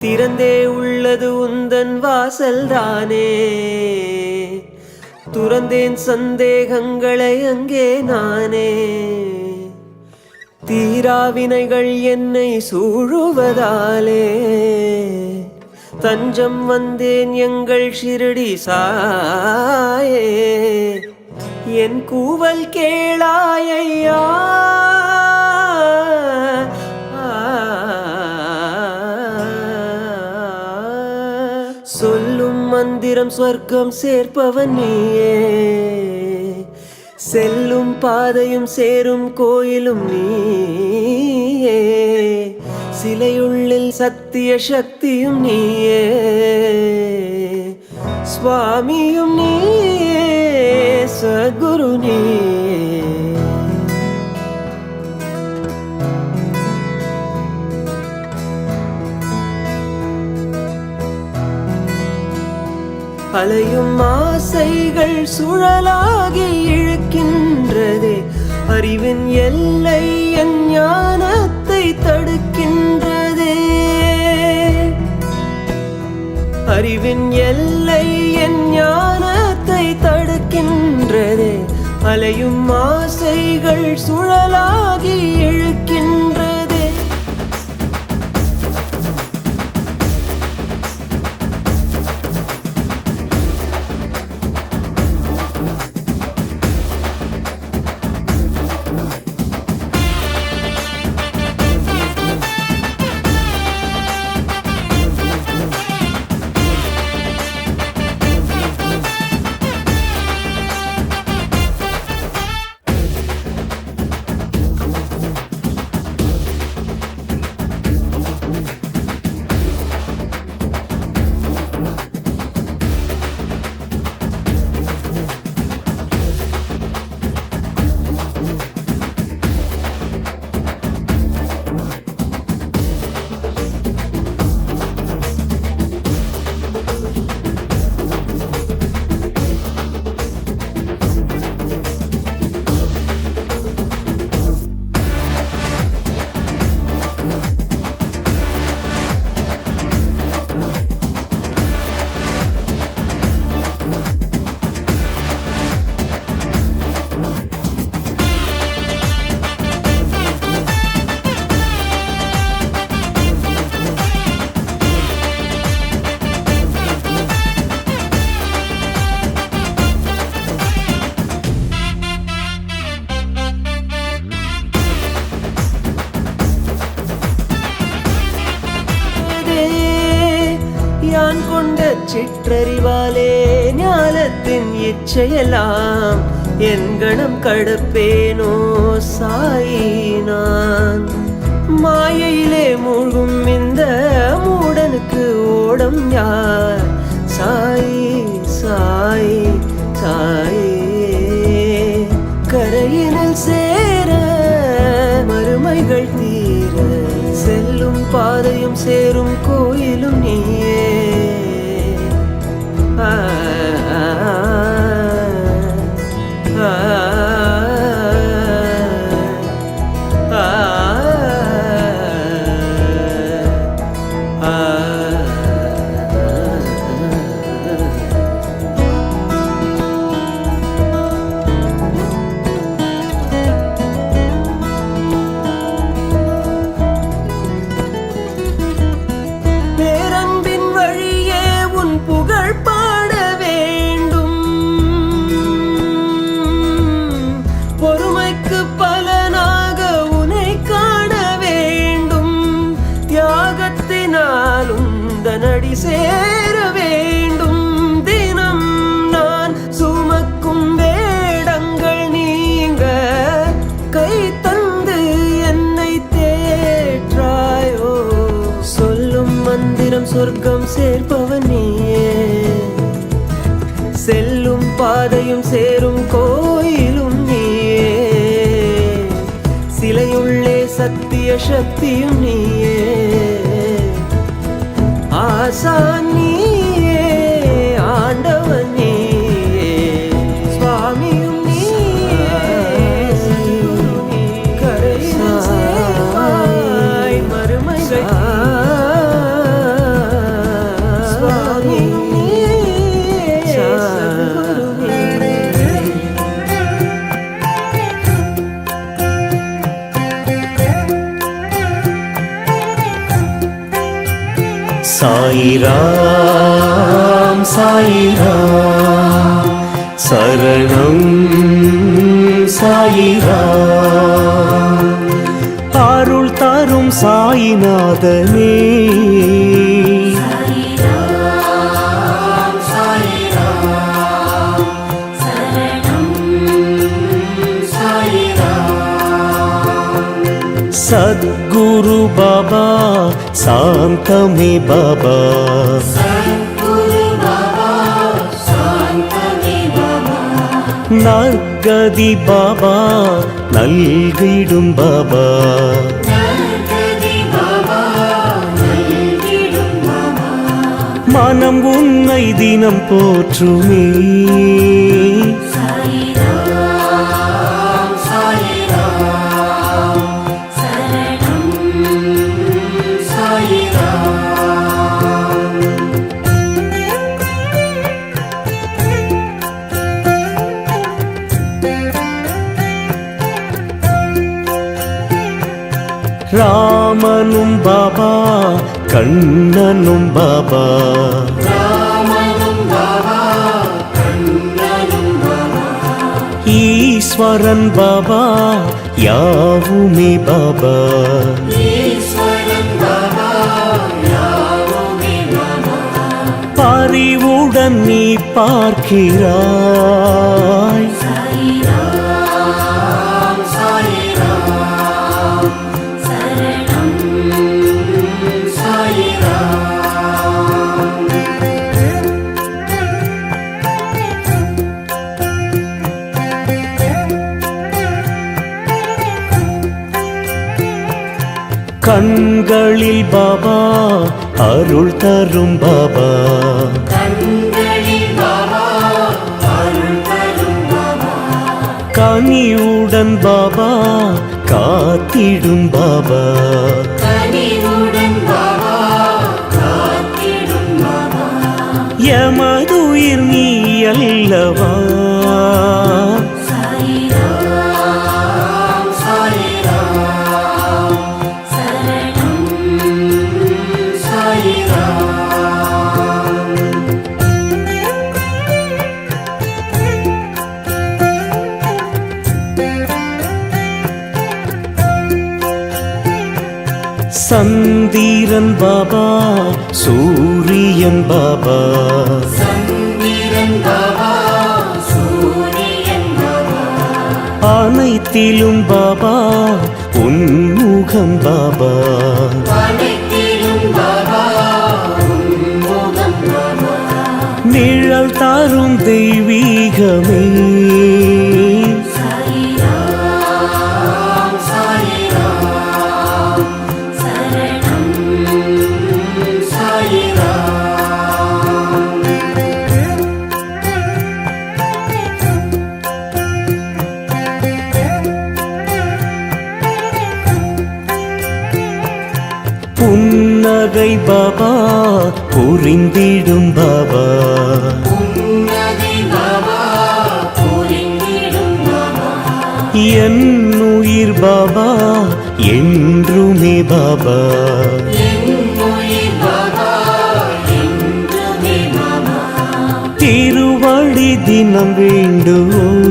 திறந்தே உள்ளது உந்தன் வாசல்தானே, துறந்தேன் சந்தேகங்களை அங்கே நானே. தீராவினைகள் என்னை சூழுவதாலே தஞ்சம் வந்தேன் எங்கள் ஷிரடி சாயே. என் கூவல் கேளாயையா, சொல்லும் மந்திரம் சொர்க்கம் சேர்ப்பவன் நீயே, செல்லும் பாதையும் சேரும் கோயிலும் நீயே, சிலையுள்ளில் சத்திய சக்தியும் நீயே, சுவாமியும் நீயே, சத்குரு நீயே. அலையும் ஆசைகள் சுழலாகி இழுக்கின்றதே, அறிவின் எல்லை என் ஞானத்தை தடுக்கின்றதே, அறிவின் எல்லை என் ஞானத்தை தடுக்கின்றதே. அலையும் ஆசைகள் சுழலாகி இழுக்கின்றதே. யான் கொண்ட சிற்றறிவாலே ஞானத்தின் இச்சையெல்லாம் என் கணம் கடப்பேனோ சாயி. நான் மாயையிலே மூழ்கும் இந்த மூடனுக்கு ஓடம் யார்? சாயி சாயி சாயி. கரையினில் சேர மறுமைகள் தீர, செல்லும் பாதையும் சேரும் கோயிலும் நீயே. நடி சேர வேண்டும் தினம் நான் சுமக்கும் வேடங்கள் நீங்க, கை தந்து என்னை தேற்றாயோ. சொல்லும் மந்திரம் சொர்க்கம் சேர்ப்பவன் நீயே, செல்லும் பாதையும் சேரும் கோயிலும் நீயே, சிலையுள்ளே சத்திய சக்தியும் நீயே, ஆசான் நீயே, ஆண்டவன் நீயே, சுவாமியும் நீயே, கரையில் சேர்ப்பாய் மறுமைகள். சாயிராம் சாயிராம் சரணம் சாயிராம் அருள் தரும் சாயிநாதனே सद्गुरु बाबा शांतमे बाबा नर्गदि बाबा नल्गिडुम बाबा मनम उन्नै दिनम पोற்றுமே ராமனும் பாபா கண்ணனும் பாபா ஈஸ்வரன் பாபா யாவுமே பாபா பரிவுடன் நீ பார்க்கிறாய் கண்களில் பாபா அருள் தரும் பாபா கனிவுடன் பாபா காத்திடும் பாபா எமதுயிர் நீ அல்லவா சந்திரன் பாபா சூரியன் பாபா அனைத்திலும் பாபா உன்முகம் பாபா நிழல் தரும் தெய்வீகமே புன்னகை பாபா புரிந்திடும் பாபா என் உயிர் பாபா என்றுமே பாபா திருவடி தினம் வேண்டுவோம்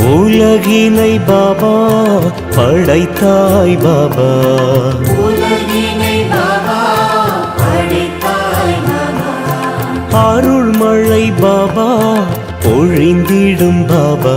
உலகினை பாபா படைத்தாய் பாபா அருள்மழை பாபா பொழிந்திடும் பாபா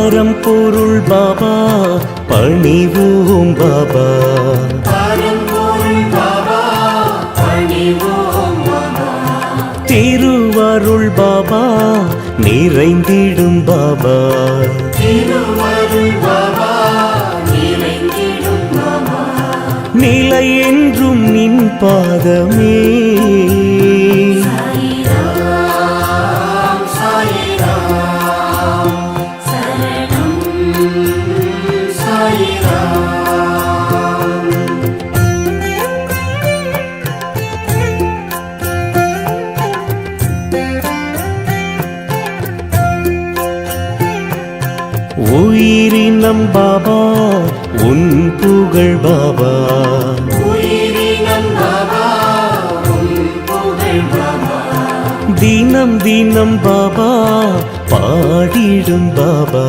பரம்பொருள் பாபா பணிவோம் பாபா திருவருள் பாபா நிறைந்திடும் பாபா நிலை என்றும் நின் பாதமே உயிரினம் பாபா உன் புகழ் பாபா தினம் தினம் பாபா பாடிடும் பாபா